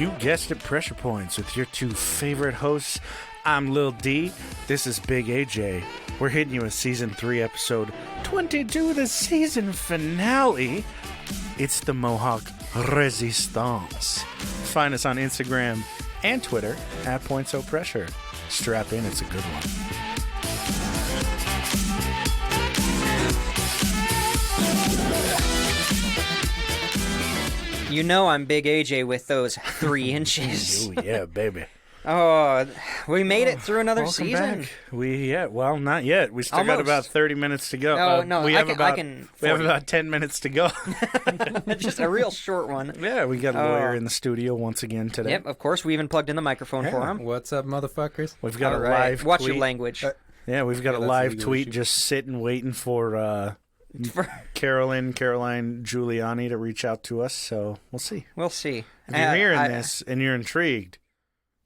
You guessed it, Pressure Points with your two favorite hosts. I'm Lil D. This is Big AJ. We're hitting you with Season 3, Episode 22, the season finale. It's the Mohawk Resistance. Find us on Instagram and Twitter at PointSoPressure. Strap in, it's a good one. You know I'm Big AJ with those 3 inches. Oh, yeah, baby. Oh, we made it through another Welcome season. Back. Well, not yet. We still got about 30 minutes to go. We have about 10 minutes to go. Just a real short one. Yeah, we got a lawyer in the studio once again today. Yep, of course. We even plugged in the microphone for him. What's up, motherfuckers? We've got live Watch tweet. your language. Yeah, we've got a live tweet just sitting, waiting for Caroline Giuliani to reach out to us, so we'll see. We'll see. If you're hearing this and you're intrigued,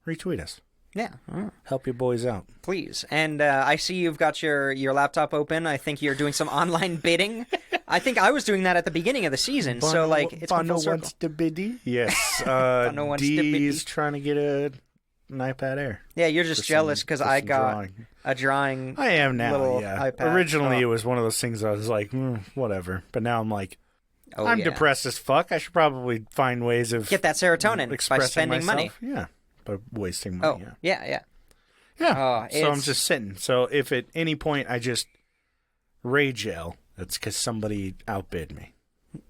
retweet us. Yeah. Help your boys out. Please. And I see you've got your laptop open. I think you're doing some online bidding. I think I was doing that at the beginning of the season. So, it's Bono full circle. wants to biddy? Yes. Bono wants to biddy. D's trying to get an iPad Air. Yeah, you're just jealous because I got a drawing. I am now, yeah. iPad. Originally, it was one of those things I was like, whatever. But now I'm like, I'm depressed as fuck. I should probably find ways of get that serotonin by spending money. Yeah, by wasting money. Yeah. So I'm just sitting. So if at any point I just rage yell, that's because somebody outbid me.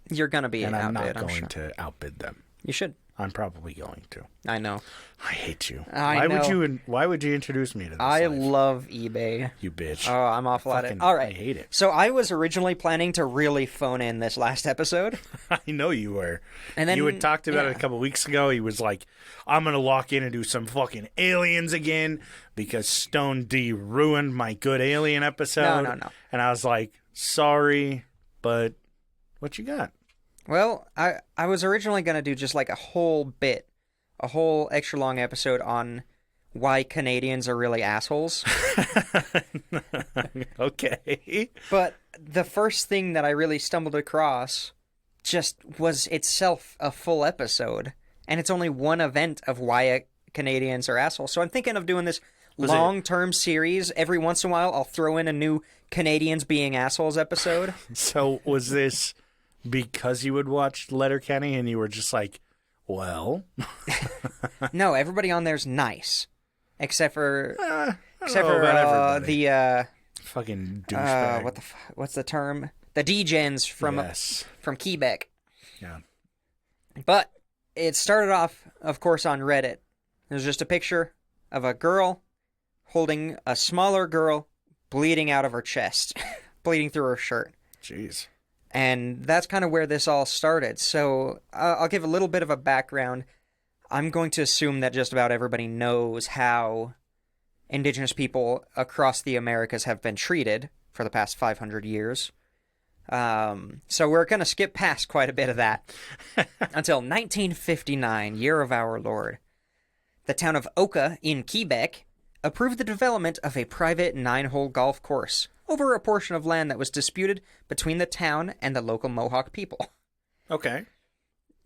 You're going to be and I'm outbid, not going to outbid them. You should. I'm probably going to. I know. I hate you. I know. Why would you introduce me to this? I love eBay. You bitch. Oh, I'm awful at it. All right. I hate it. So I was originally planning to really phone in this last episode. I know you were. And then you had talked about it a couple weeks ago. He was like, I'm going to lock in and do some fucking aliens again because Stone D ruined my good alien episode. No. And I was like, sorry, but what you got? Well, I was originally going to do just like a whole extra long episode on why Canadians are really assholes. Okay. But the first thing that I really stumbled across just was itself a full episode. And it's only one event of why Canadians are assholes. So I'm thinking of doing this long-term series. Every once in a while, I'll throw in a new Canadians being assholes episode. So was this because you would watch Letterkenny and you were just like, well... No, everybody on there's nice. Except for the... fucking douchebag. What's the term? The degens from Quebec. Yeah. But it started off, of course, on Reddit. There's just a picture of a girl holding a smaller girl bleeding out of her chest. Bleeding through her shirt. Jeez. And that's kind of where this all started. So I'll give a little bit of a background. I'm going to assume that just about everybody knows how indigenous people across the Americas have been treated for the past 500 years. So we're going to skip past quite a bit of that until 1959, year of our Lord. The town of Oka in Quebec approved the development of a private 9-hole golf course over a portion of land that was disputed between the town and the local Mohawk people. Okay.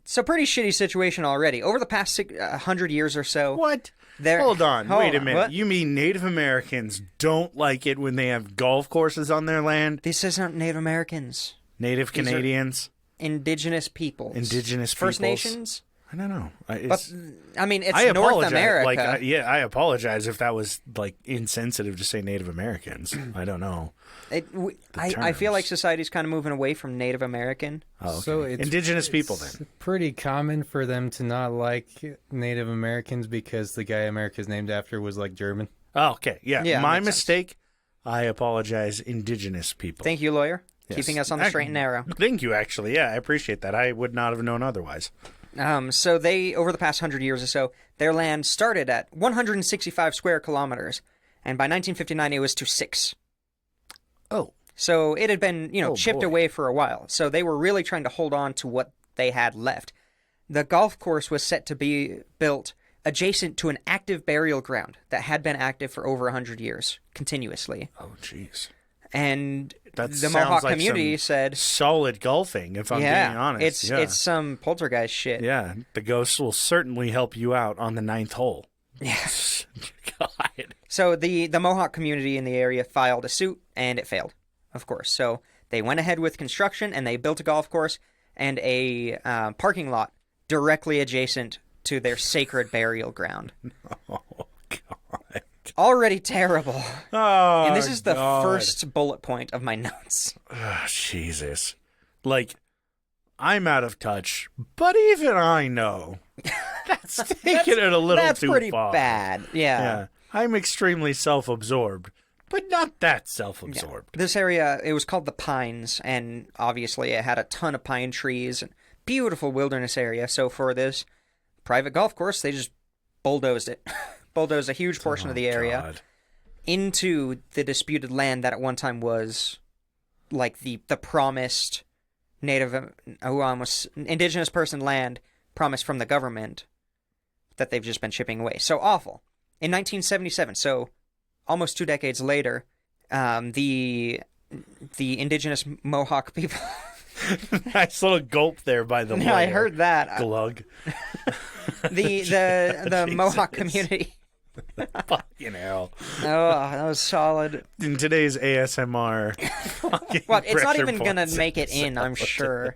So pretty shitty situation already. Over the past 100 years or so... What? Hold on. Wait a minute. What? You mean Native Americans don't like it when they have golf courses on their land? This isn't Native Americans. Native Canadians? Indigenous peoples. Indigenous First peoples? Nations? I don't know. It's North America. I apologize if that was insensitive to say Native Americans. I don't know. I feel like society's kind of moving away from Native American. Oh, okay. So indigenous people then. It's pretty common for them to not like Native Americans because the guy America's named after was German. Oh, okay. Yeah my mistake. Sense. I apologize, indigenous people. Thank you, lawyer. Yes. Keeping us on the straight and narrow. Thank you, actually. Yeah, I appreciate that. I would not have known otherwise. So they, over the past 100 years or so, their land started at 165 square kilometers, and by 1959 it was to 6. Oh. So it had been, chipped away for a while. So they were really trying to hold on to what they had left. The golf course was set to be built adjacent to an active burial ground that had been active for over 100 years, continuously. Oh, jeez. And That the sounds Mohawk like community some said, solid golfing, if I'm being honest. it's some poltergeist shit. Yeah, the ghosts will certainly help you out on the 9th hole. Yes. God. So the Mohawk community in the area filed a suit, and it failed, of course. So they went ahead with construction, and they built a golf course and a parking lot directly adjacent to their sacred burial ground. Oh, God. Already terrible. Oh, And this is the God. first bullet point of my notes. Oh, Jesus. Like, I'm out of touch, but even I know. That's taking it a little That's too pretty far. bad. Yeah. I'm extremely self-absorbed, but not that self-absorbed. This area, it was called the Pines, and obviously it had a ton of pine trees and beautiful wilderness area. So for this private golf course, they just bulldozed it. Bulldozed a huge portion of the area God. into the disputed land that at one time was like the promised indigenous person land promised from the government that they've just been chipping away. So awful. In 1977, so almost 2 decades later, the indigenous Mohawk people. Nice little gulp there by the way. I heard that. Glug. The Mohawk community. Fucking hell. Oh, that was solid. In today's ASMR. Well, it's not pressure even going to points make it in, I'm episode. sure.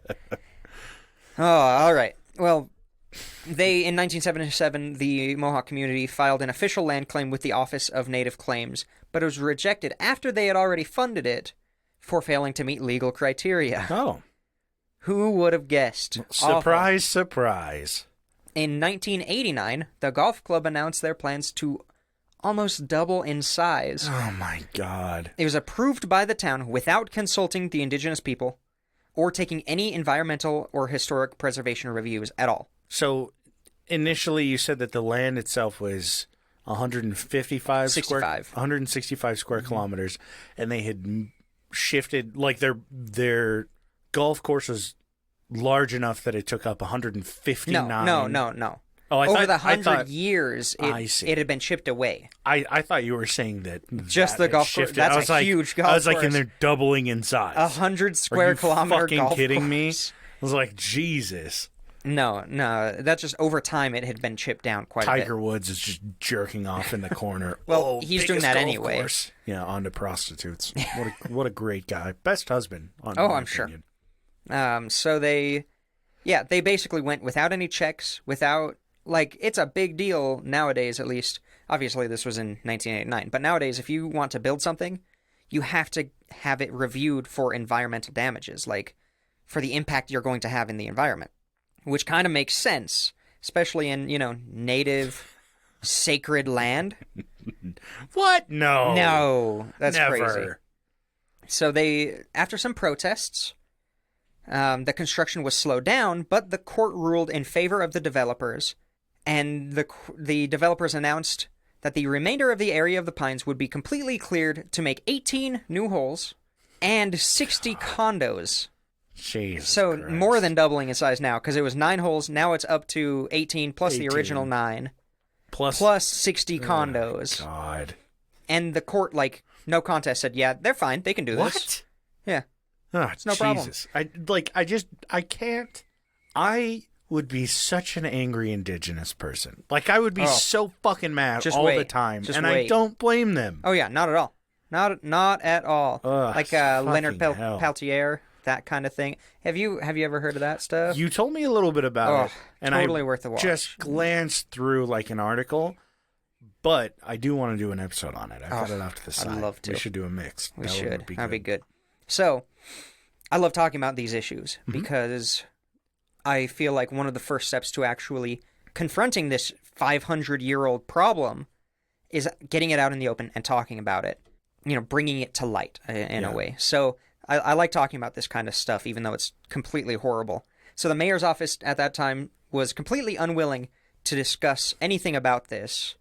Oh, all right. Well, in 1977, the Mohawk community filed an official land claim with the Office of Native Claims, but it was rejected after they had already funded it for failing to meet legal criteria. Oh. Who would have guessed? Surprise, surprise. In 1989, the golf club announced their plans to almost double in size. Oh, my God. It was approved by the town without consulting the indigenous people or taking any environmental or historic preservation reviews at all. So, initially you said that the land itself was 165 165 square kilometers, and they had shifted, like their golf course was large enough that it took up 159. No. Oh, Over the 100 years, I see. it had been chipped away. I thought you were saying that Just that the had golf course. shifted. That's a huge golf course. I was like, and they're doubling in size. 100 square kilometer fucking golf kidding me? course. I was like, Jesus. No. That's just over time it had been chipped down quite a bit. Tiger Woods is just jerking off in the corner. Well, he's doing biggest that golf anyway. course. Yeah, on to prostitutes. What a great guy. Best husband. I'm sure. So they basically went without any checks, without, like, it's a big deal nowadays, at least. Obviously, this was in 1989. But nowadays, if you want to build something, you have to have it reviewed for environmental damages, like for the impact you're going to have in the environment, which kind of makes sense, especially in, native sacred land. What? No. No, that's Never. crazy. So after some protests, the construction was slowed down, but the court ruled in favor of the developers, and the developers announced that the remainder of the area of the Pines would be completely cleared to make 18 new holes and 60 condos. Jesus So Christ. more than doubling in size now, because it was 9 holes, now it's up to 18 plus 18. the original 9, plus 60 condos. God. And the court, no contest, said, yeah, they're fine, they can do this. What? Yeah. Oh, no problem. Jesus. I can't. I would be such an angry indigenous person. I would be so fucking mad Just all wait. the time. Just and wait. I don't blame them. Oh, yeah, not at all. Not at all. Ugh, Leonard fucking hell. Peltier, that kind of thing. Have you ever heard of that stuff? You told me a little bit about it. And totally I worth the watch. just glanced through an article. But I do want to do an episode on it. I've got it off to the side. I'd love to. We should do a mix. We That should. would be That'd be good. good. So, I love talking about these issues Mm-hmm. because I feel like one of the first steps to actually confronting this 500-year-old problem is getting it out in the open and talking about it. Bringing it to light in a way. So, I like talking about this kind of stuff, even though it's completely horrible. So, the mayor's office at that time was completely unwilling to discuss anything about this,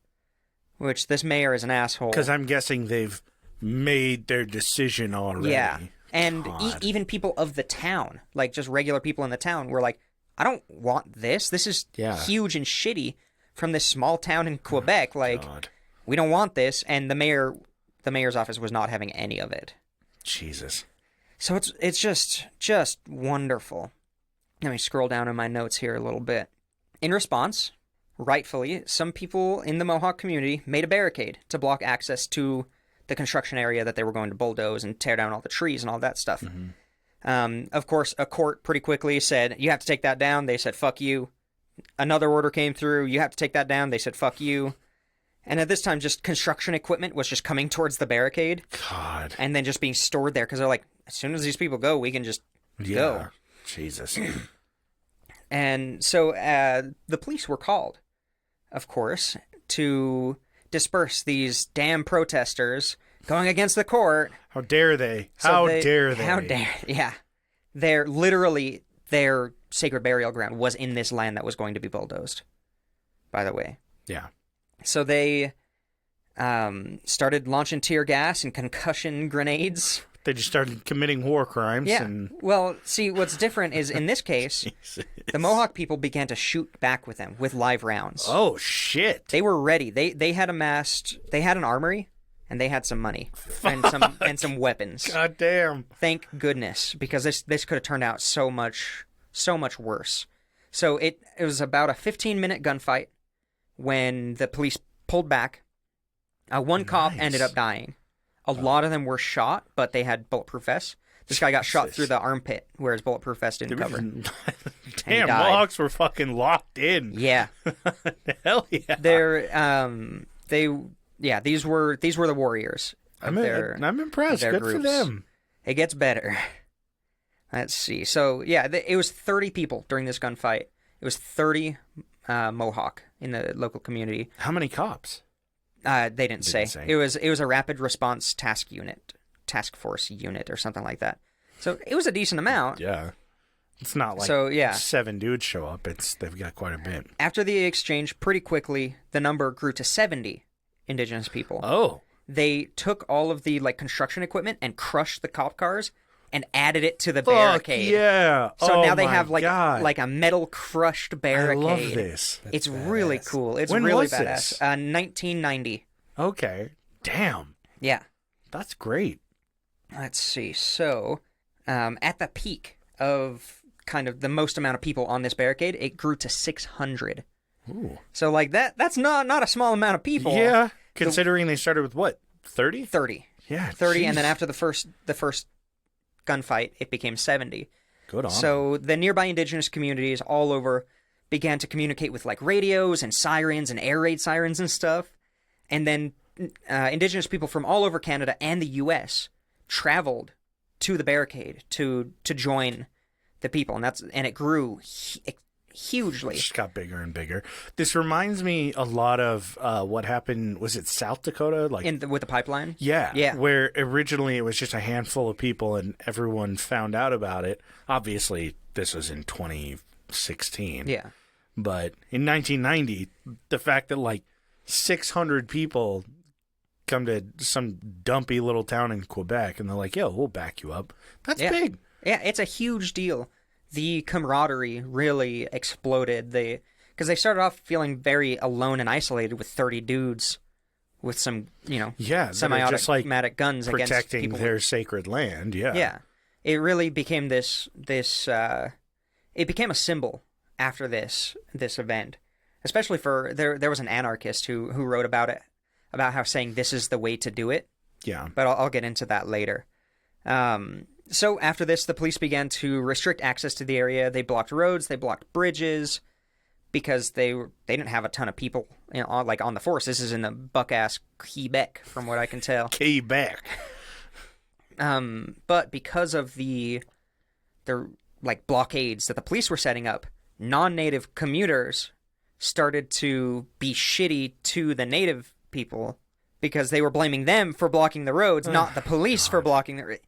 which this mayor is an asshole. Because I'm guessing they've made their decision already. Yeah. And God. even people of the town, just regular people in the town, were like, I don't want this. This is huge and shitty from this small town in Quebec. God. We don't want this. And the mayor's office was not having any of it. Jesus. So it's just wonderful. Let me scroll down in my notes here a little bit. In response, rightfully, some people in the Mohawk community made a barricade to block access to the construction area that they were going to bulldoze and tear down all the trees and all that stuff. Of course, a court pretty quickly said, you have to take that down. They said, fuck you. Another order came through. You have to take that down. They said, fuck you. And at this time, just construction equipment was just coming towards the barricade. God. And then just being stored there because they're like, as soon as these people go, we can just go. Jesus. And so the police were called, of course, to disperse these damn protesters going against the court. How dare they? So yeah. Their sacred burial ground was in this land that was going to be bulldozed, by the way. Yeah. So they started launching tear gas and concussion grenades. They just started committing war crimes. Yeah. And... Well, see, what's different is in this case, the Mohawk people began to shoot back with them with live rounds. Oh, shit. They were ready. They had amassed. They had an armory, and they had some money and some weapons. God damn. Thank goodness, because this could have turned out so much worse. So it was about a 15-minute gunfight when the police pulled back. One cop ended up dying. A lot of them were shot, but they had bulletproof vests. This guy got shot through the armpit, where his bulletproof vest didn't cover. Damn, Mohawks were fucking locked in. Yeah. Hell yeah. These were the warriors. I'm impressed. Good groups. for them. It gets better. Let's see. So, yeah, it was 30 people during this gunfight. It was 30 Mohawk in the local community. How many cops? They didn't say. It was a rapid response task force unit or something like that. So it was a decent amount. Yeah. It's not like 7 dudes show up. They've got quite a bit. After the exchange, pretty quickly, the number grew to 70 indigenous people. Oh. They took all of the construction equipment and crushed the cop cars and added it to the barricade. Yeah. So now they have like a metal crushed barricade. I love this. It's really cool. It's when really was badass. This? 1990. Okay. Damn. Yeah. That's great. Let's see. So, at the peak of kind of the most amount of people on this barricade, it grew to 600. Ooh. So that's not a small amount of people. Yeah. Considering they started with what? 30? 30. Yeah. 30, geez. and then after the first gunfight, it became 70. Good on. So the nearby indigenous communities all over began to communicate with radios and sirens and air raid sirens and stuff. And then indigenous people from all over Canada and the U.S. traveled to the barricade to join the people, and it grew hugely. It just got bigger and bigger. This reminds me a lot of what happened. Was it South Dakota? With the pipeline? Yeah. Where originally it was just a handful of people, and everyone found out about it. Obviously, this was in 2016. Yeah. But in 1990, the fact that 600 people come to some dumpy little town in Quebec, and they're like, "Yo, we'll back you up." That's big. Yeah, it's a huge deal. The camaraderie really exploded. Because they started off feeling very alone and isolated with 30 dudes with some, semi-automatic guns against protecting people. their sacred land. Yeah. Yeah. It really became this it became a symbol after this event. Especially for there was an anarchist who wrote about it, about how saying this is the way to do it. Yeah. But I'll get into that later. So after this, the police began to restrict access to the area. They blocked roads, they blocked bridges, because they didn't have a ton of people on the force. This is in the buck-ass Quebec, from what I can tell. Quebec. But because of the blockades that the police were setting up, non-native commuters started to be shitty to the native people because they were blaming them for blocking the roads, not the police for blocking the.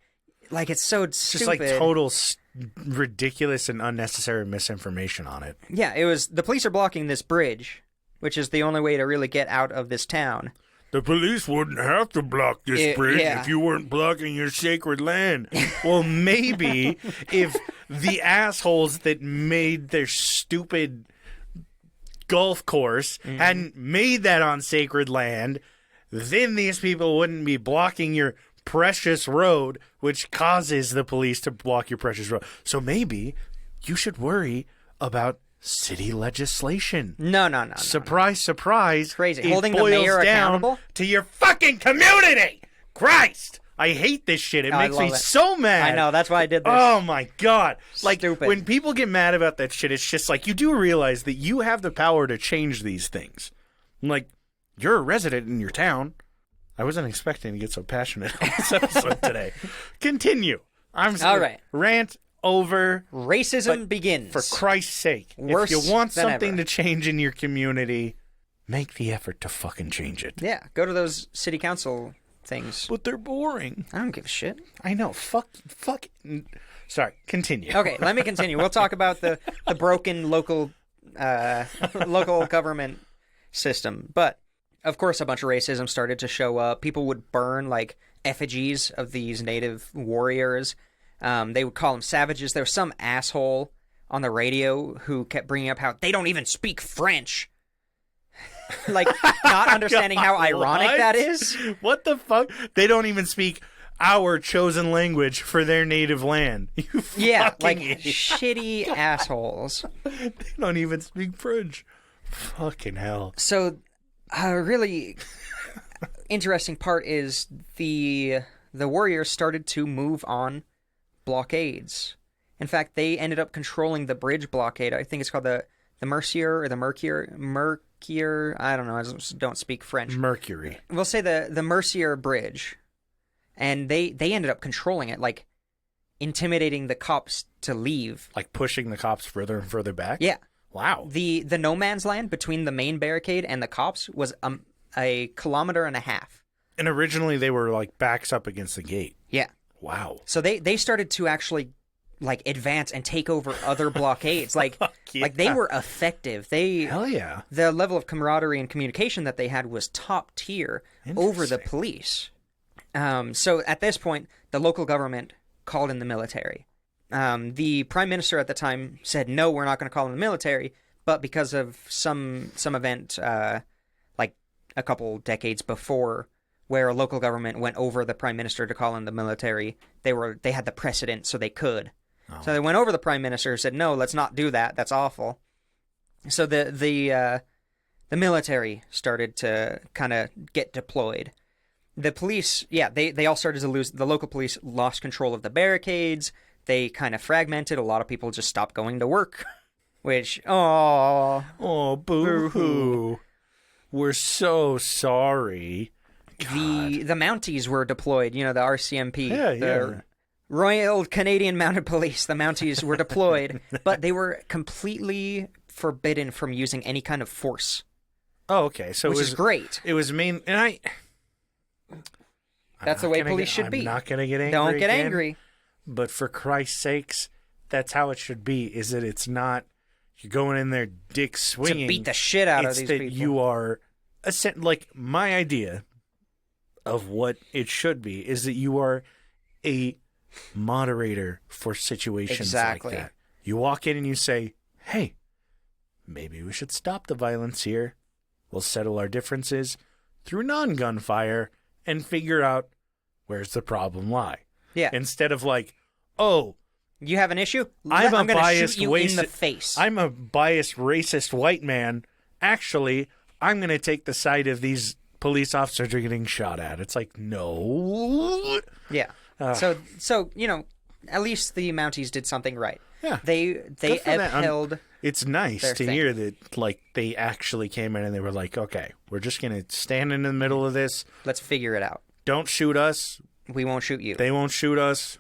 It's so stupid. Just total ridiculous and unnecessary misinformation on it. Yeah, it was the police are blocking this bridge, which is the only way to really get out of this town. The police wouldn't have to block this bridge if you weren't blocking your sacred land. Well, maybe if the assholes that made their stupid golf course hadn't made that on sacred land, then these people wouldn't be blocking your precious road, which causes the police to block your precious road. So maybe you should worry about city legislation. No. Surprise, surprise. Crazy. It Holding the boils mayor down accountable? to your fucking community. Christ. I hate this shit. It makes me so mad. I know. That's why I did this. Oh, my God. Like, Stupid. when people get mad about that shit, it's just like, you do realize that you have the power to change these things. Like, you're a resident in your town. I wasn't expecting to get so passionate on this episode today. Continue. I'm just All right. Rant over. Racism begins. For Christ's sake. Worse if you want than something ever. to change in your community, make the effort to fucking change it. Yeah, go to those city council things. But they're boring. I don't give a shit. I know. Fuck. Sorry. Continue. Okay, let me continue. We'll talk about the broken local government system. But, of course, a bunch of racism started to show up. People would burn, like, effigies of these native warriors. They would call them savages. There was some asshole on the radio who kept bringing up how they don't even speak French. Like, not understanding how ironic that is. What the fuck? They don't even speak our chosen language for their native land. You Yeah, fucking like idiot. shitty assholes. They don't even speak French. Fucking hell. So, a really interesting part is the warriors started to move on blockades. In fact, they ended up controlling the bridge blockade. I think it's called the Mercier or the Mercure. I don't know. I don't speak French. Mercury. We'll say the Mercier Bridge. And they ended up controlling it, like intimidating the cops to leave. Like pushing the cops further and further back? Yeah. Wow. The no man's land between the main barricade and the cops was a kilometer and a half. And originally they were like backs up against the gate. Yeah. Wow. So they started to actually like advance and take over other blockades. Like yeah. like they were effective. Hell yeah. The level of camaraderie and communication that they had was top tier over the Interesting. police. So at this point, the local government called in the military. The prime minister at the time said, no, we're not going to call in the military. But because of some event, like a couple decades before, where a local government went over the prime minister to call in the military, they had the precedent, so they could. Oh. So they went over the prime minister and said, no, let's not do that. That's awful. So the military started to kind of get deployed. The police, yeah, they all started to lose. The local police lost control of the barricades. They kind of fragmented. A lot of people just stopped going to work, which, oh, boo-hoo. We're so sorry. The Mounties were deployed, the RCMP. Yeah. Royal Canadian Mounted Police, the Mounties were deployed, but they were completely forbidden from using any kind of force. Oh, okay. So which is great. It was main, and that's the way police should be. I'm not going to get angry. Don't get again, angry. But for Christ's sakes, that's how it should be. Is that it's not you're going in there dick swinging to beat the shit out of these that people. You are like my idea of what it should be is that you are a moderator for situations like that. You walk in and you say, hey, maybe we should stop the violence here. We'll settle our differences through non-gunfire and figure out where's the problem lie. Yeah. Instead of like, oh, you have an issue? I'm going to biased, shoot you in the face. I'm a biased, racist white man. Actually, I'm going to take the side of these police officers are getting shot at. It's like, no. Yeah. So at least the Mounties did something right. Yeah. They upheld. It's nice to hear that, like, they actually came in and they were like, okay, we're just going to stand in the middle of this. Let's figure it out. Don't shoot us. We won't shoot you. They won't shoot us.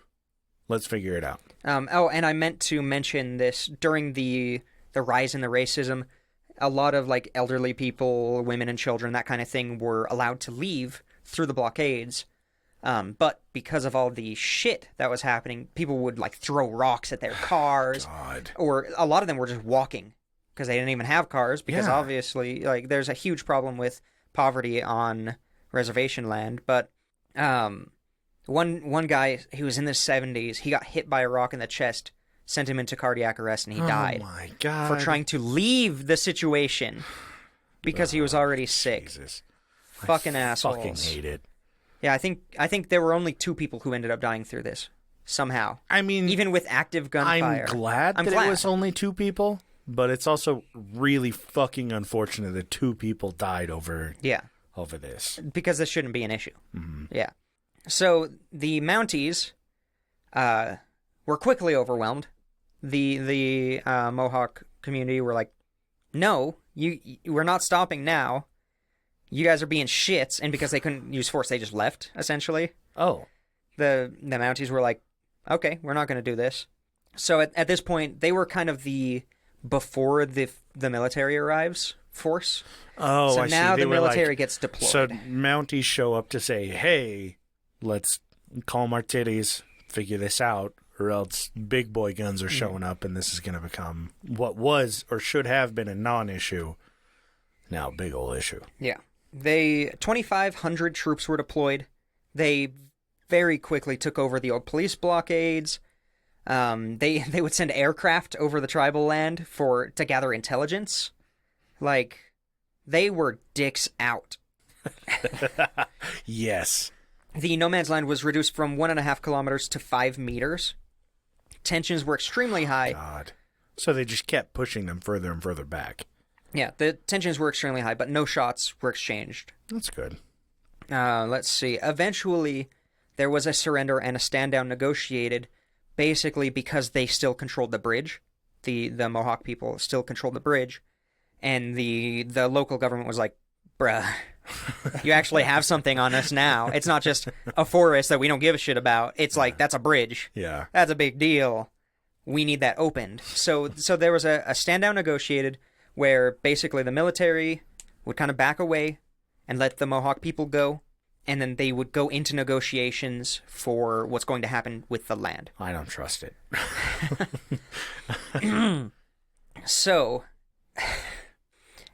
Let's figure it out. And I meant to mention this during the rise in the racism. A lot of like elderly people, women and children, that kind of thing, were allowed to leave through the blockades. But because of all the shit that was happening, people would like throw rocks at their cars. God. Or a lot of them were just walking because they didn't even have cars. Because obviously, like, there's a huge problem with poverty on reservation land. But one guy who was in the 70s, he got hit by a rock in the chest, sent him into cardiac arrest, and he died. Oh my God. For trying to leave the situation because he was already sick. Jesus. Fucking I assholes. fucking hate it. Yeah, I think there were only 2 people who ended up dying through this somehow. I mean, Even with active gunfire. I'm glad it was only 2 people, but it's also really fucking unfortunate that 2 people died over this. Because this shouldn't be an issue. Mm-hmm. Yeah. So the Mounties were quickly overwhelmed. The Mohawk community were like, no, we're not stopping now. You guys are being shits, and because they couldn't use force, they just left, essentially. Oh. The Mounties were like, okay, we're not going to do this. So at this point, they were kind of the before the military arrives force. Oh, so I now see. the military gets deployed. So Mounties show up to say, hey, let's calm our titties, figure this out, or else big boy guns are showing up, and this is going to become what was or should have been a non-issue, now a big old issue. Yeah. 2,500 troops were deployed. They very quickly took over the old police blockades. They would send aircraft over the tribal land to gather intelligence. Like, they were dicks out. Yes. The no man's land was reduced from 1.5 kilometers to 5 meters. Tensions were extremely high. God. So they just kept pushing them further and further back. Yeah, the tensions were extremely high, but no shots were exchanged. That's good. Let's see. Eventually, there was a surrender and a stand-down negotiated, basically because they still controlled the bridge. The Mohawk people still controlled the bridge, and the local government was like, bruh, you actually have something on us now. It's not just a forest that we don't give a shit about. It's like, that's a bridge. Yeah. That's a big deal. We need that opened. So there was a stand-down negotiated where basically the military would kind of back away and let the Mohawk people go, and then they would go into negotiations for what's going to happen with the land. I don't trust it. So,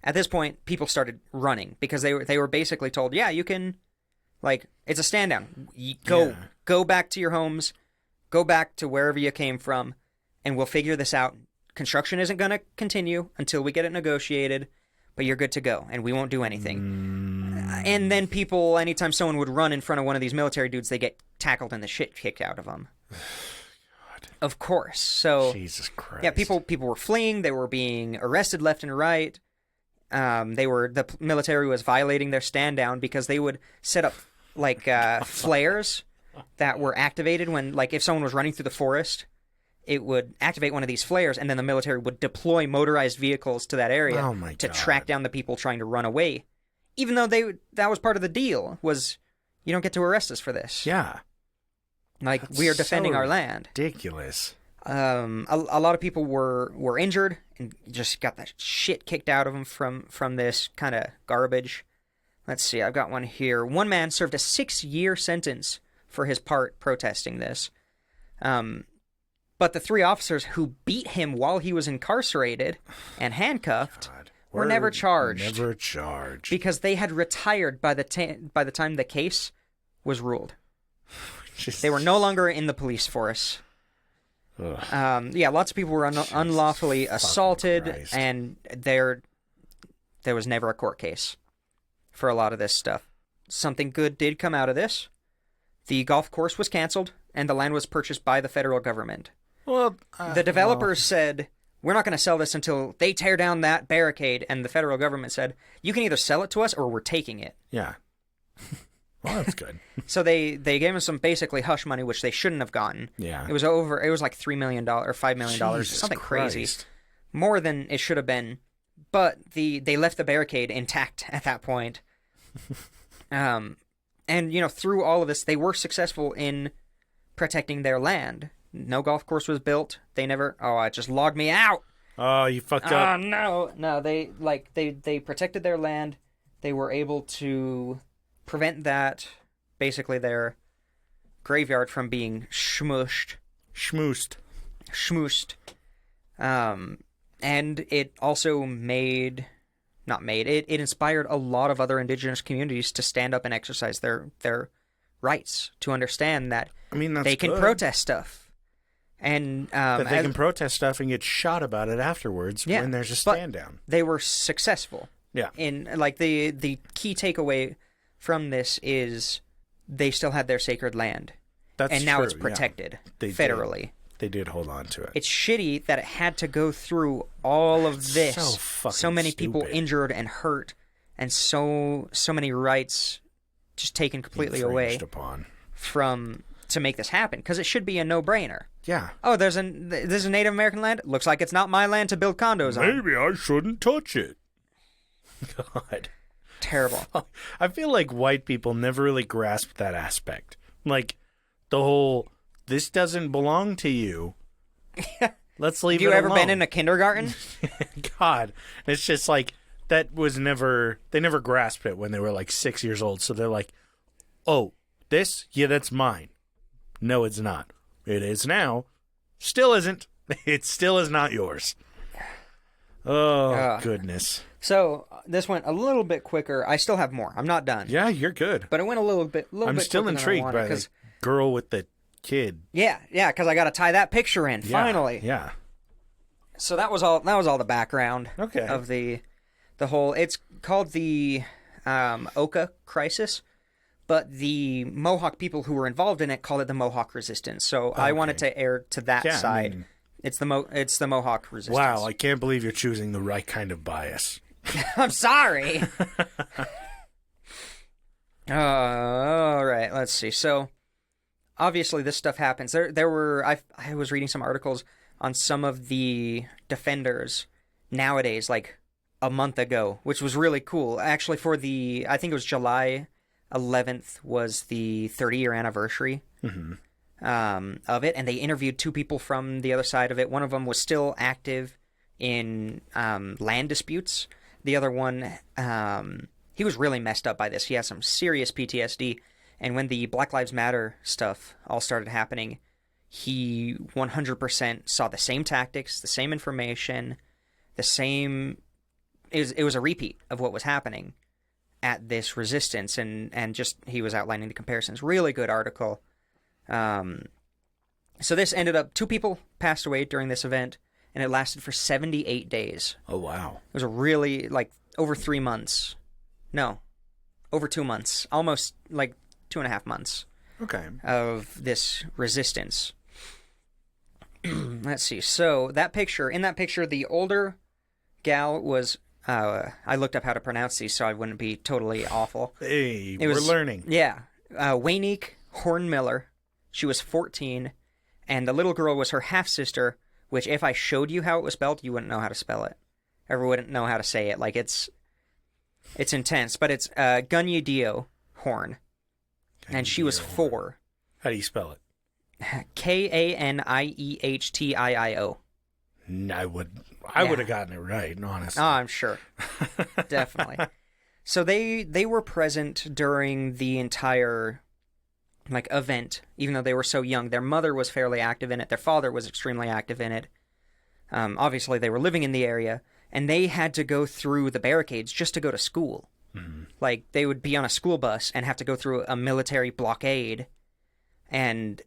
at this point, people started running because they were basically told, yeah, you can, like, it's a stand down. Go back to your homes, go back to wherever you came from, and we'll figure this out. Construction isn't going to continue until we get it negotiated, but you're good to go, and we won't do anything. And then people, anytime someone would run in front of one of these military dudes, they get tackled and the shit kicked out of them. God. Of course. So Jesus Christ. Yeah, people were fleeing. They were being arrested left and right. The military was violating their stand down because they would set up like flares that were activated when, like, if someone was running through the forest, it would activate one of these flares, and then the military would deploy motorized vehicles to that area to track down the people trying to run away. Even though that was part of the deal, was you don't get to arrest us for this. Yeah. Like, That's we are defending so our land. Ridiculous. A lot of people were injured and just got the shit kicked out of them from this kind of garbage. Let's see, I've got one here. One man served a 6-year sentence for his part protesting this. But the 3 officers who beat him while he was incarcerated and handcuffed were never charged. Never charged. Because they had retired by the time the case was ruled. They were no longer in the police force. Lots of people were unlawfully assaulted, and there was never a court case for a lot of this stuff. Something good did come out of this. The golf course was canceled, and the land was purchased by the federal government. Well, the developers said, we're not going to sell this until they tear down that barricade, and the federal government said, you can either sell it to us or we're taking it. Yeah. Well, that's good. So they gave us some basically hush money, which they shouldn't have gotten. Yeah. It was like $3 million or $5 million, Jesus something Christ. crazy. More than it should have been. But they left the barricade intact at that point. And, through all of this, they were successful in protecting their land. No golf course was built. They never... Oh, it just logged me out! Oh, you fucked up. Oh, no. No, they protected their land. They were able to prevent that, basically their graveyard from being schmooshed. Schmooshed. And it also it inspired a lot of other indigenous communities to stand up and exercise their rights, to understand that they can protest stuff. And that they can protest stuff and get shot about it afterwards when there's a stand down. They were successful. Yeah. In the key takeaway from this is they still had their sacred land. That's and now true, it's protected They federally. They did hold on to it. It's shitty that it had to go through all of this. So fucking many people stupid. injured and hurt, and so many rights just taken completely away Infringed upon. to make this happen, because it should be a no-brainer. Yeah. Oh, there's a Native American land? Looks like it's not my land to build condos on. Maybe I shouldn't touch it. God. Terrible. I feel like white people never really grasped that aspect. Like, the whole, this doesn't belong to you. Let's leave it alone. Have you ever been in a kindergarten? God. It's just like, they never grasped it when they were like 6 years old. So they're like, oh, this? Yeah, that's mine. No, it's not. It is now. Still isn't. It still is not yours. Oh, goodness. So this went a little bit quicker. I still have more. I'm not done. Yeah, you're good. But it went a little bit. I'm bit still quicker intrigued than I by wanted, the girl with the kid. Yeah, because I got to tie that picture in finally. Yeah. So that was all. That was all the background. Okay. Of the whole. It's called the Oka crisis, but the Mohawk people who were involved in it called it the Mohawk resistance. So I wanted to err to that side. I mean, it's the Mohawk resistance. Wow, I can't believe you're choosing the right kind of bias. I'm sorry. All right, let's see. So, obviously, this stuff happens. There were I was reading some articles on some of the defenders nowadays, like a month ago, which was really cool. Actually, I think it was July 11th was the 30-year anniversary of it, and they interviewed two people from the other side of it. One of them was still active in land disputes. The other one, he was really messed up by this. He has some serious PTSD. And when the Black Lives Matter stuff all started happening, he 100% saw the same tactics, the same information, the same... It was a repeat of what was happening at this resistance. And just he was outlining the comparisons. Really good article. So this ended up... 2 people passed away during this event. And it lasted for 78 days. Oh, wow. It was a really, over 3 months. No, over 2 months. Almost, 2.5 months. Okay. Of this resistance. Let's see. So, in that picture, the older gal was, I looked up how to pronounce these so I wouldn't be totally awful. Hey, we're learning. Yeah. Waynique Horn-Miller. She was 14. And the little girl was her half-sister, which if I showed you how it was spelled, you wouldn't know how to spell it. Or wouldn't know how to say it. It's intense, but it's Gunyedio Horn. And she was 4. How do you spell it? Kaniehtii. I would have gotten it right, honestly. Oh, I'm sure. Definitely. So they were present during the entire event, even though they were so young. Their mother was fairly active in it. Their father was extremely active in it. Obviously, they were living in the area, and they had to go through the barricades just to go to school. Mm-hmm. They would be on a school bus and have to go through a military blockade, and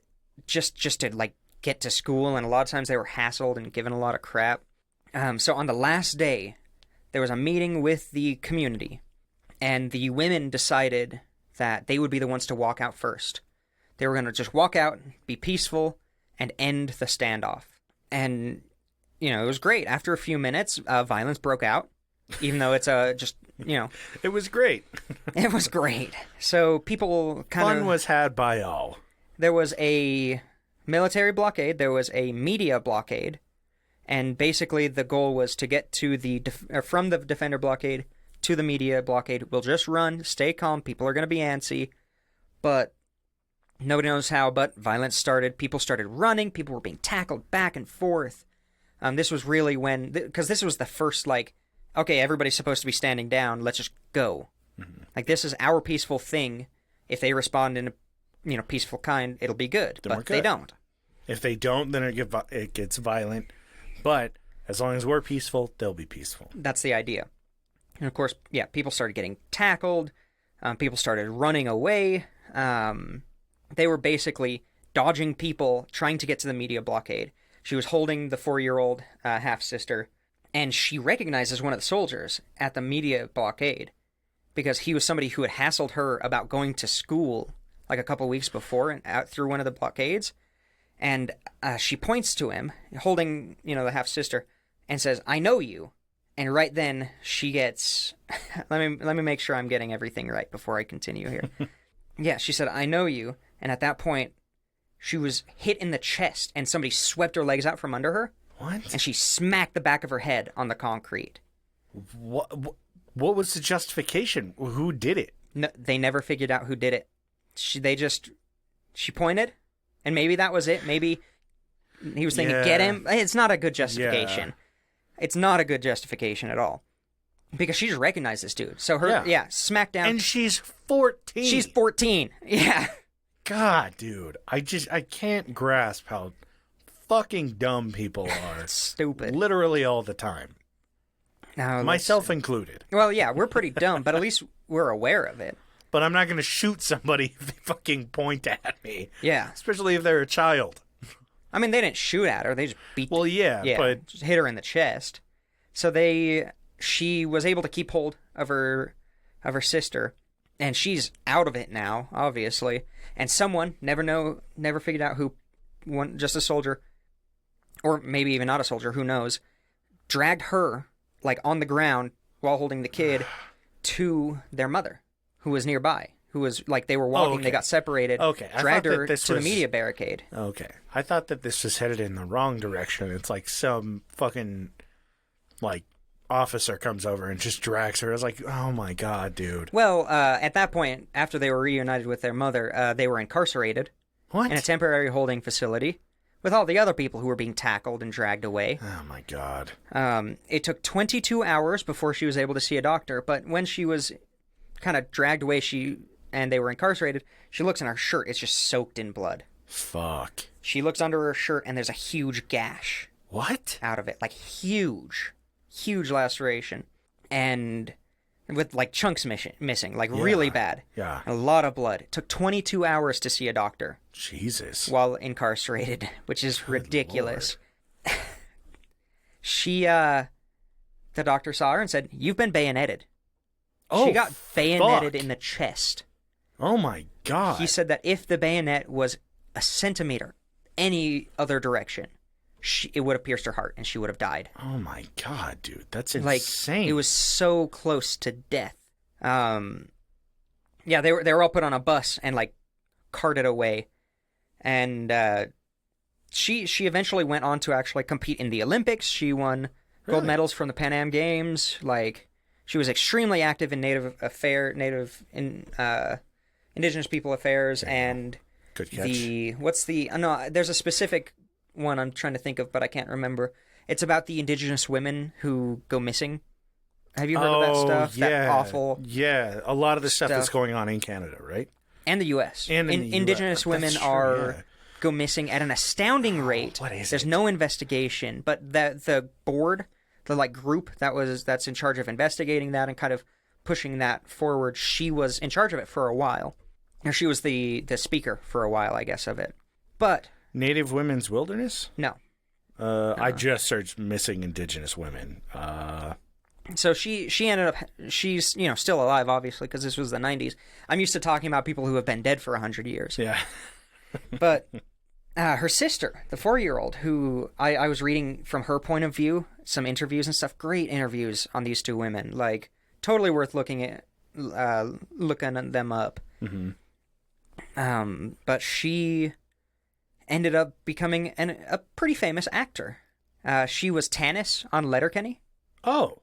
just to get to school. And a lot of times they were hassled and given a lot of crap. So on the last day, there was a meeting with the community, and the women decided that they would be the ones to walk out first. They were going to just walk out, be peaceful, and end the standoff. And, it was great. After a few minutes, violence broke out, even though it's It was great. It was great. So people Fun was had by all. There was a military blockade. There was a media blockade. And basically the goal was to get to from the defender blockade to the media blockade. We'll just run, stay calm. People are going to be antsy. But nobody knows how. But violence started. People started running. People were being tackled back and forth. This was really because this was the first, okay, everybody's supposed to be standing down. Let's just go. Mm-hmm. This is our peaceful thing. If they respond in a peaceful kind, it'll be good. Then but they don't. If they don't, then it gets violent. But as long as we're peaceful, they'll be peaceful. That's the idea. And of course, people started getting tackled. People started running away. They were basically dodging people, trying to get to the media blockade. She was holding the 4-year-old half-sister, and she recognizes one of the soldiers at the media blockade because he was somebody who had hassled her about going to school like a couple weeks before, and out through one of the blockades. And she points to him, holding, the half-sister, and says, "I know you." And right then, she gets... let me make sure I'm getting everything right before I continue here. Yeah, she said, "I know you." And at that point, she was hit in the chest, and somebody swept her legs out from under her. What? And she smacked the back of her head on the concrete. What was the justification? Who did it? No, they never figured out who did it. She pointed, and maybe that was it. Maybe he was thinking, get him. It's not a good justification. Yeah. It's not a good justification at all. Because she just recognized this dude. So smack down. And she's 14. She's 14. Yeah. God, dude. I can't grasp how fucking dumb people are. Stupid. Literally all the time. Now, myself included. Well, yeah, we're pretty dumb, but at least we're aware of it. But I'm not going to shoot somebody if they fucking point at me. Yeah. Especially if they're a child. I mean, they didn't shoot at her. They just beat Well, but... just hit her in the chest. So she was able to keep hold of her sister, and she's out of it now, obviously. And someone, never figured out who, just a soldier, or maybe even not a soldier, who knows, dragged her, like, on the ground while holding the kid to their mother, who was nearby, who was, like, they were walking, they got separated, dragged her to the media barricade. Okay. I thought that this was headed in the wrong direction. It's like some fucking, like, officer comes over and just drags her. I was like, oh my God, dude. Well, at that point, after they were reunited with their mother, they were incarcerated in a temporary holding facility with all the other people who were being tackled and dragged away. Oh my God. It took 22 hours before she was able to see a doctor, but when she was kind of dragged away and they were incarcerated, she looks in her shirt. It's just soaked in blood. Fuck. She looks under her shirt and there's a huge gash. What? Out of it. Like huge laceration, and with like chunks missing, like really bad. Yeah. A lot of blood. It took 22 hours to see a doctor. Jesus. While incarcerated, which is ridiculous. The doctor saw her and said, "You've been bayoneted." Oh, she got bayoneted in the chest. Oh my God. He said that if the bayonet was a centimeter any other direction, it would have pierced her heart and she would have died. Oh my God, dude. That's insane. Like, it was so close to death. Yeah, they were all put on a bus and, like, carted away. And she eventually went on to actually compete in the Olympics. She won gold medals from the Pan Am Games. Like, she was extremely active in indigenous people affairs. And good catch. there's a specific one I'm trying to think of, but I can't remember. It's about the indigenous women who go missing. Have you heard of that stuff? Yeah. That awful. Yeah, a lot of the stuff that's going on in Canada, right? And the U.S. And in the indigenous US. women go missing at an astounding rate. What is There's no investigation, but the board, the like group that's in charge of investigating that and kind of pushing that forward, she was in charge of it for a while. Or she was the speaker for a while, I guess, of it. But Native Women's Wilderness? No. I just searched missing indigenous women. So she ended up, she's, still alive, obviously, because this was the 90s. I'm used to talking about people who have been dead for 100 years. Yeah. But her sister, the 4-year-old, who I was reading from her point of view, some interviews and stuff, great interviews on these two women, like, totally worth looking them up. Mm-hmm. But she ended up becoming a pretty famous actor. She was Tanis on Letterkenny. Oh.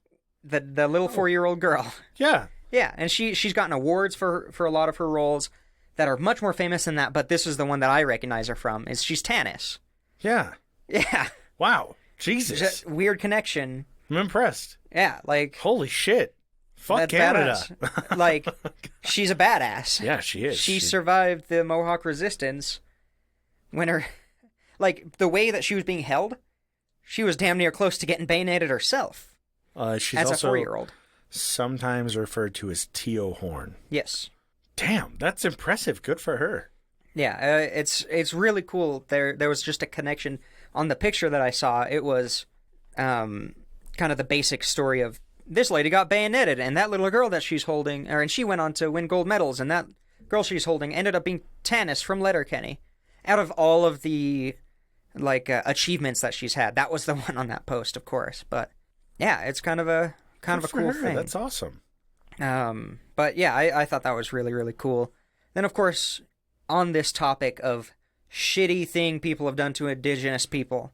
The little 4-year-old girl. Yeah. Yeah, and she's gotten awards for a lot of her roles that are much more famous than that, but this is the one that I recognize her from, is she's Tanis. Yeah. Yeah. Wow. Jesus. Weird connection. I'm impressed. Yeah, like... Holy shit. Fuck Canada. Like, she's a badass. Yeah, she is. She survived the Mohawk resistance when her... Like, the way that she was being held, she was damn near close to getting bayoneted herself. She's as also a 4-year-old. Sometimes referred to as Teo Horn. Yes. Damn, that's impressive. Good for her. Yeah, it's really cool. There was just a connection on the picture that I saw. It was kind of the basic story of this lady got bayoneted, and that little girl that she's holding, and she went on to win gold medals, and that girl she's holding ended up being Tanis from Letterkenny. Out of all of the achievements that she's had, that was the one on that post, of course. But yeah, it's kind of a cool thing. That's awesome. But yeah, I thought that was really, really cool. Then, of course, on this topic of shitty thing people have done to indigenous people,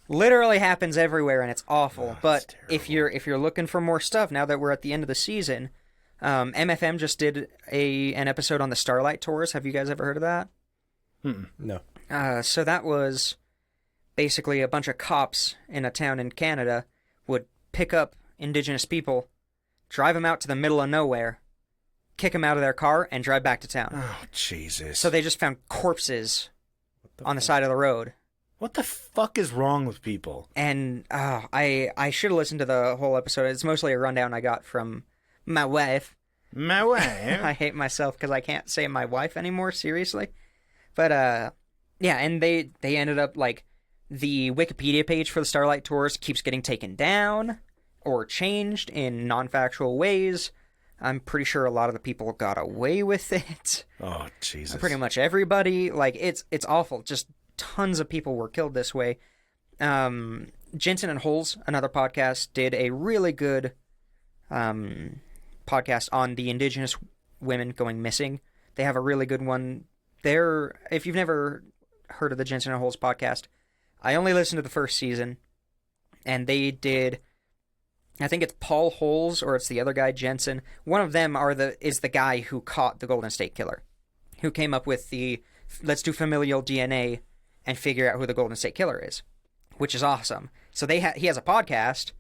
literally happens everywhere and it's awful. But if you're looking for more stuff, now that we're at the end of the season, MFM just did an episode on the Starlight Tours. Have you guys ever heard of that? No. So that was basically a bunch of cops in a town in Canada would pick up indigenous people, drive them out to the middle of nowhere, kick them out of their car, and drive back to town. Oh, Jesus. So they just found corpses on the side of the road. What the fuck is wrong with people? And I should have listened to the whole episode. It's mostly a rundown I got from my wife. My wife? I hate myself because I can't say my wife anymore, seriously. But, yeah, and they ended up, the Wikipedia page for the Starlight Tours keeps getting taken down or changed in non-factual ways. I'm pretty sure a lot of the people got away with it. Oh, Jesus. Pretty much everybody. It's awful. Just tons of people were killed this way. Jensen and Holes, another podcast, did a really good podcast on the indigenous women going missing. They have a really good one. If you've never heard of the Jensen and Holes podcast, I only listened to the first season, and they did, I think it's Paul Holes or it's the other guy, Jensen. One of them is the guy who caught the Golden State Killer, who came up with the let's do familial DNA and figure out who the Golden State Killer is, which is awesome. So he has a podcast,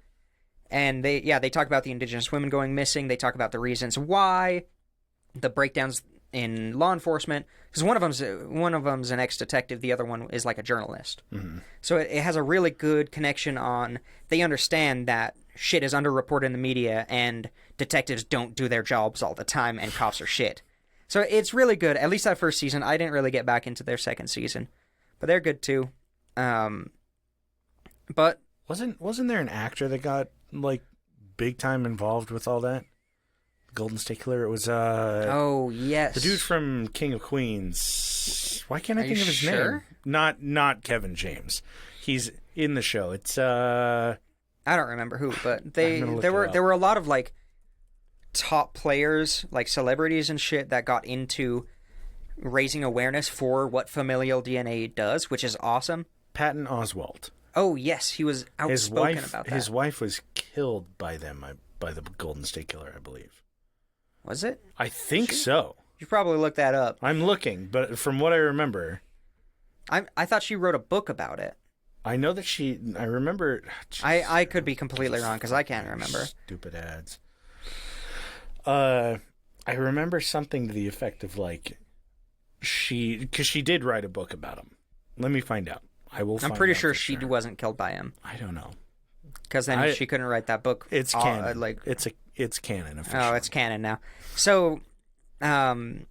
and they talk about the indigenous women going missing. They talk about the reasons why, the breakdowns in law enforcement, because one of them's an ex-detective, the other one is like a journalist. Mm-hmm. So it has a really good connection on, they understand that shit is underreported in the media and detectives don't do their jobs all the time and cops are shit. So it's really good. At least that first season. I didn't really get back into their second season, but they're good too. But wasn't there an actor that got big time involved with all that? Golden State Killer. It was oh yes, the dude from King of Queens. Why can't I think of his name? Not Kevin James. He's in the show. It's I don't remember who, but there were a lot of top players, celebrities and shit, that got into raising awareness for what familial DNA does, which is awesome. Patton Oswalt. Oh yes, he was outspoken about that. His wife was killed by by the Golden State Killer, I believe. Was it? I think so. You probably looked that up. I'm looking, but from what I remember, I thought she wrote a book about it. I know that I remember. I could be completely wrong because I can't remember. Stupid ads. I remember something to the effect of because she did write a book about him. Let me find out. I'm pretty sure she wasn't killed by him. I don't know. Because then she couldn't write that book. It's canon. It's canon officially. Oh, it's canon now. So, Gunyadio,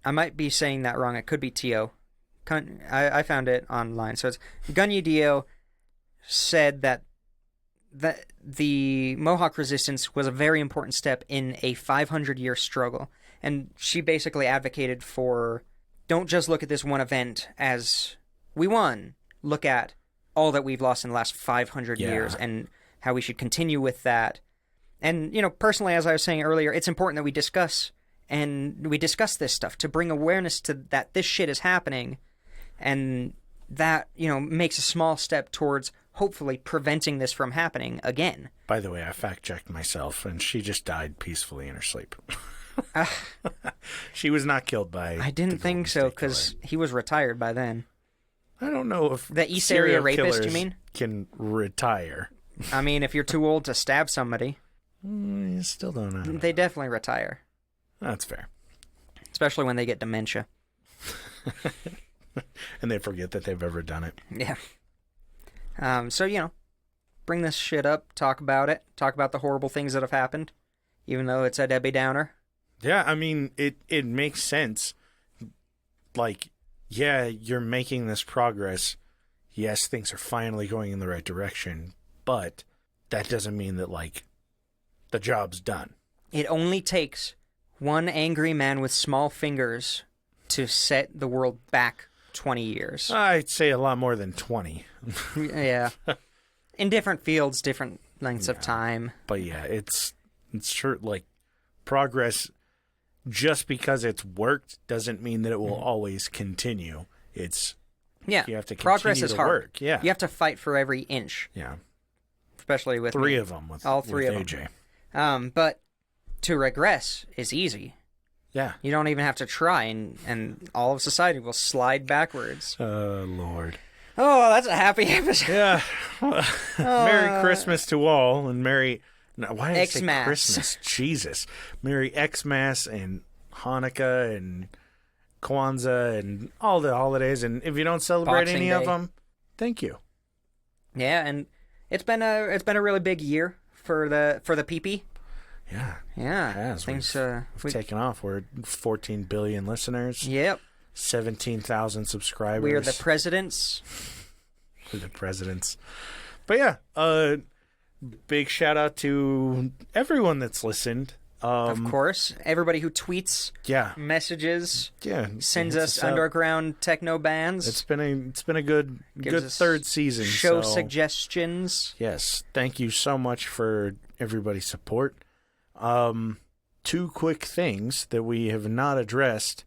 I might be saying that wrong. It could be Tio. I found it online. So it's Gunyadio said that the Mohawk resistance was a very important step in a 500-year struggle. And she basically advocated for, don't just look at this one event as we won. Look at all that we've lost in the last 500 years and how we should continue with that. And, personally, as I was saying earlier, it's important that we discuss this stuff to bring awareness to that this shit is happening. And that, makes a small step towards hopefully preventing this from happening again. By the way, I fact-checked myself, and she just died peacefully in her sleep. She was not killed by... I didn't think so, because he was retired by then. I don't know if the East Area rapist, you mean? Can retire. I mean, if you're too old to stab somebody... You still don't know. They definitely retire. That's fair. Especially when they get dementia. And they forget that they've ever done it. Yeah. So, bring this shit up, talk about it, talk about the horrible things that have happened, even though it's a Debbie Downer. Yeah, I mean, it makes sense. You're making this progress. Yes, things are finally going in the right direction, but that doesn't mean that, the job's done. It only takes one angry man with small fingers to set the world back 20 years. I'd say a lot more than 20. Yeah. In different fields, different lengths of time. But yeah, it's sure, like, progress, just because it's worked doesn't mean that it will always continue. It's, yeah, you have to progress continue is to hard. work. Yeah. You have to fight for every inch. Yeah. Especially with Three me. of them with All three with of AJ. them. But to regress is easy. Yeah. You don't even have to try, and all of society will slide backwards. Lord. Oh, that's a happy episode. Yeah. Merry Christmas to all, and Merry... No, why did I say Xmas. Christmas? Jesus. Merry Xmas and Hanukkah and Kwanzaa and all the holidays. And if you don't celebrate Boxing any Day. of them, thank you. Yeah, and it's been a really big year for the PP. Yeah. Yeah. Yes, Things we've taken off. We're 14 billion listeners. Yep. 17,000 subscribers. We are the presidents. We're the presidents. But yeah, big shout out to everyone that's listened. Of course. Everybody who tweets, Yeah. messages, Yeah. sends hits us up. underground techno bands, It's been a good Gives us third season. show so, suggestions. yes, thank you so much for everybody's support. Two quick things that we have not addressed.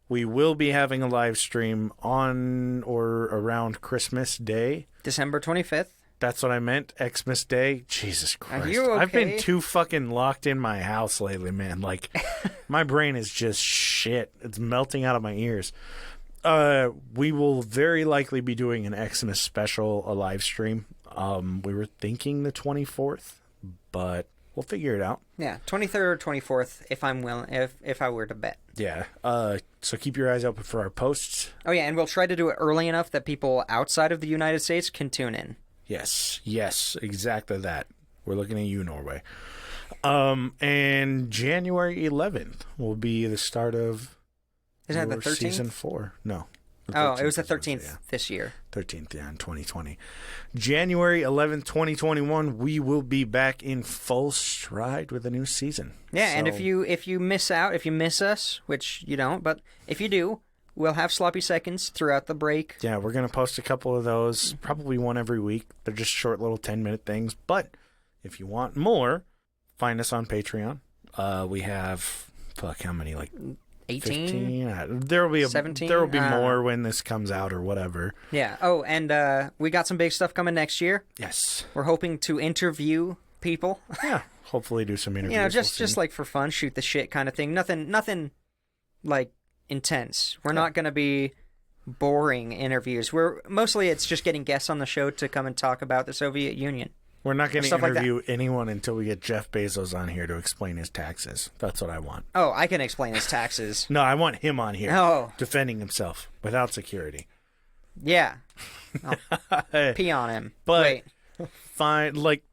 We will be having a live stream on or around Christmas Day. December 25th. That's what I meant. Xmas Day. Jesus Christ. you I've been okay? too fucking locked in my house lately, man. Like, my brain is just shit. It's melting out of my ears. We will very likely be doing an Xmas special, a live stream. We were thinking the 24th, but we'll figure it out. Yeah, 23rd or 24th, if I'm willing, if I were to bet. Yeah. So keep your eyes open for our posts. Oh yeah, and we'll try to do it early enough that people outside of the United States can tune in. Yes, exactly that. We're looking at you, Norway. And January 11th will be the start of Isn't that the your 13th? season 4. No. Oh, it was the is what 13th yeah. this year. 13th, yeah, in 2020. January 11th, 2021, we will be back in full stride with a new season. Yeah, and So- if you miss out, if you miss us, which you don't, but if you do, we'll have sloppy seconds throughout the break. Yeah, we're going to post a couple of those, probably one every week. They're just short little 10-minute things. But if you want more, find us on Patreon. We have, how many, like 18? 15? There will be 17? There will be more when this comes out or whatever. Yeah. Oh, and we got some big stuff coming next year. Yes. We're hoping to interview people. Yeah. Hopefully do some interviews. You know, We'll just see. like for fun, shoot the shit kind of thing. Nothing like intense. We're not going to be boring interviews. It's just getting guests on the show to come and talk about the Soviet Union. We're not going to stuff like that. interview anyone until we get Jeff Bezos on here to explain his taxes. That's what I want. Oh, I can explain his taxes. No, I want him on here Oh, defending himself without security. yeah. I'll pee on him. But Wait. fine, like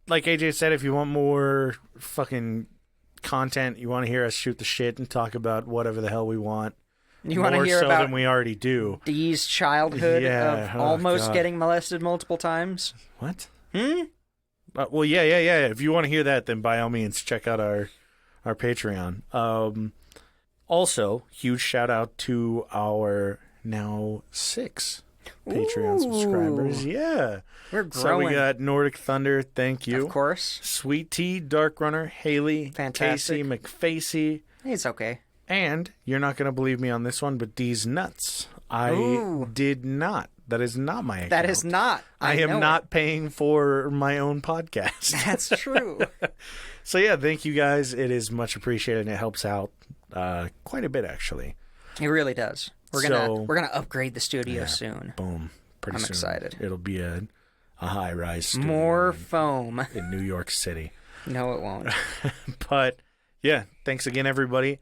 AJ said, if you want more fucking content, you want to hear us shoot the shit and talk about whatever the hell we want. You want to more hear so about than we already do. Dee's childhood Yeah, of oh, almost God. getting molested multiple times? What? Hmm? Well, yeah. If you want to hear that, then by all means, check out our Patreon. Also, huge shout out to our now 6 Patreon subscribers. Yeah. We're So growing. we got Nordic Thunder, thank you. Of course. Sweet Tea, Dark Runner, Haley, Fantastic. Casey, McFacey, It's okay. and you're not going to believe me on this one, but D's Nuts. I Ooh. did not. That is not my account. That is not. I know am it. not paying for my own podcast. That's true. So yeah, thank you guys. It is much appreciated and it helps out quite a bit actually. It really does. We're gonna upgrade the studio Yeah. soon. Boom. Pretty I'm soon. excited. It'll be a high-rise studio More foam. in New York City. No, it won't. But yeah, thanks again everybody.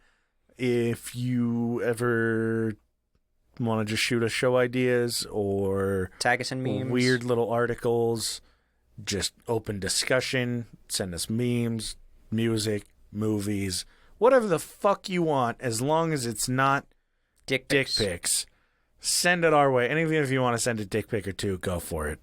If you ever want to just shoot us show ideas or Tag us in memes. weird little articles, just open discussion, send us memes, music, movies, whatever the fuck you want, as long as it's not dick dick pics. pics. send it our way. And even if you want to send a dick pic or two, go for it.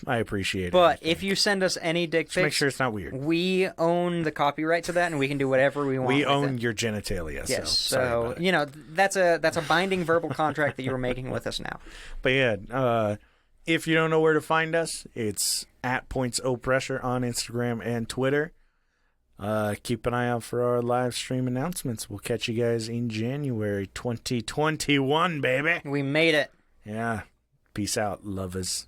I appreciate it. But if you send us any dick pics, make sure it's not weird. We own the copyright to that, and we can do whatever we want. We with own it. your genitalia. Yes, so you know that's a binding verbal contract that you were making with us now. But yeah, if you don't know where to find us, it's at Points O Pressure on Instagram and Twitter. Keep an eye out for our live stream announcements. We'll catch you guys in January 2021, baby. We made it. Yeah. Peace out, lovers.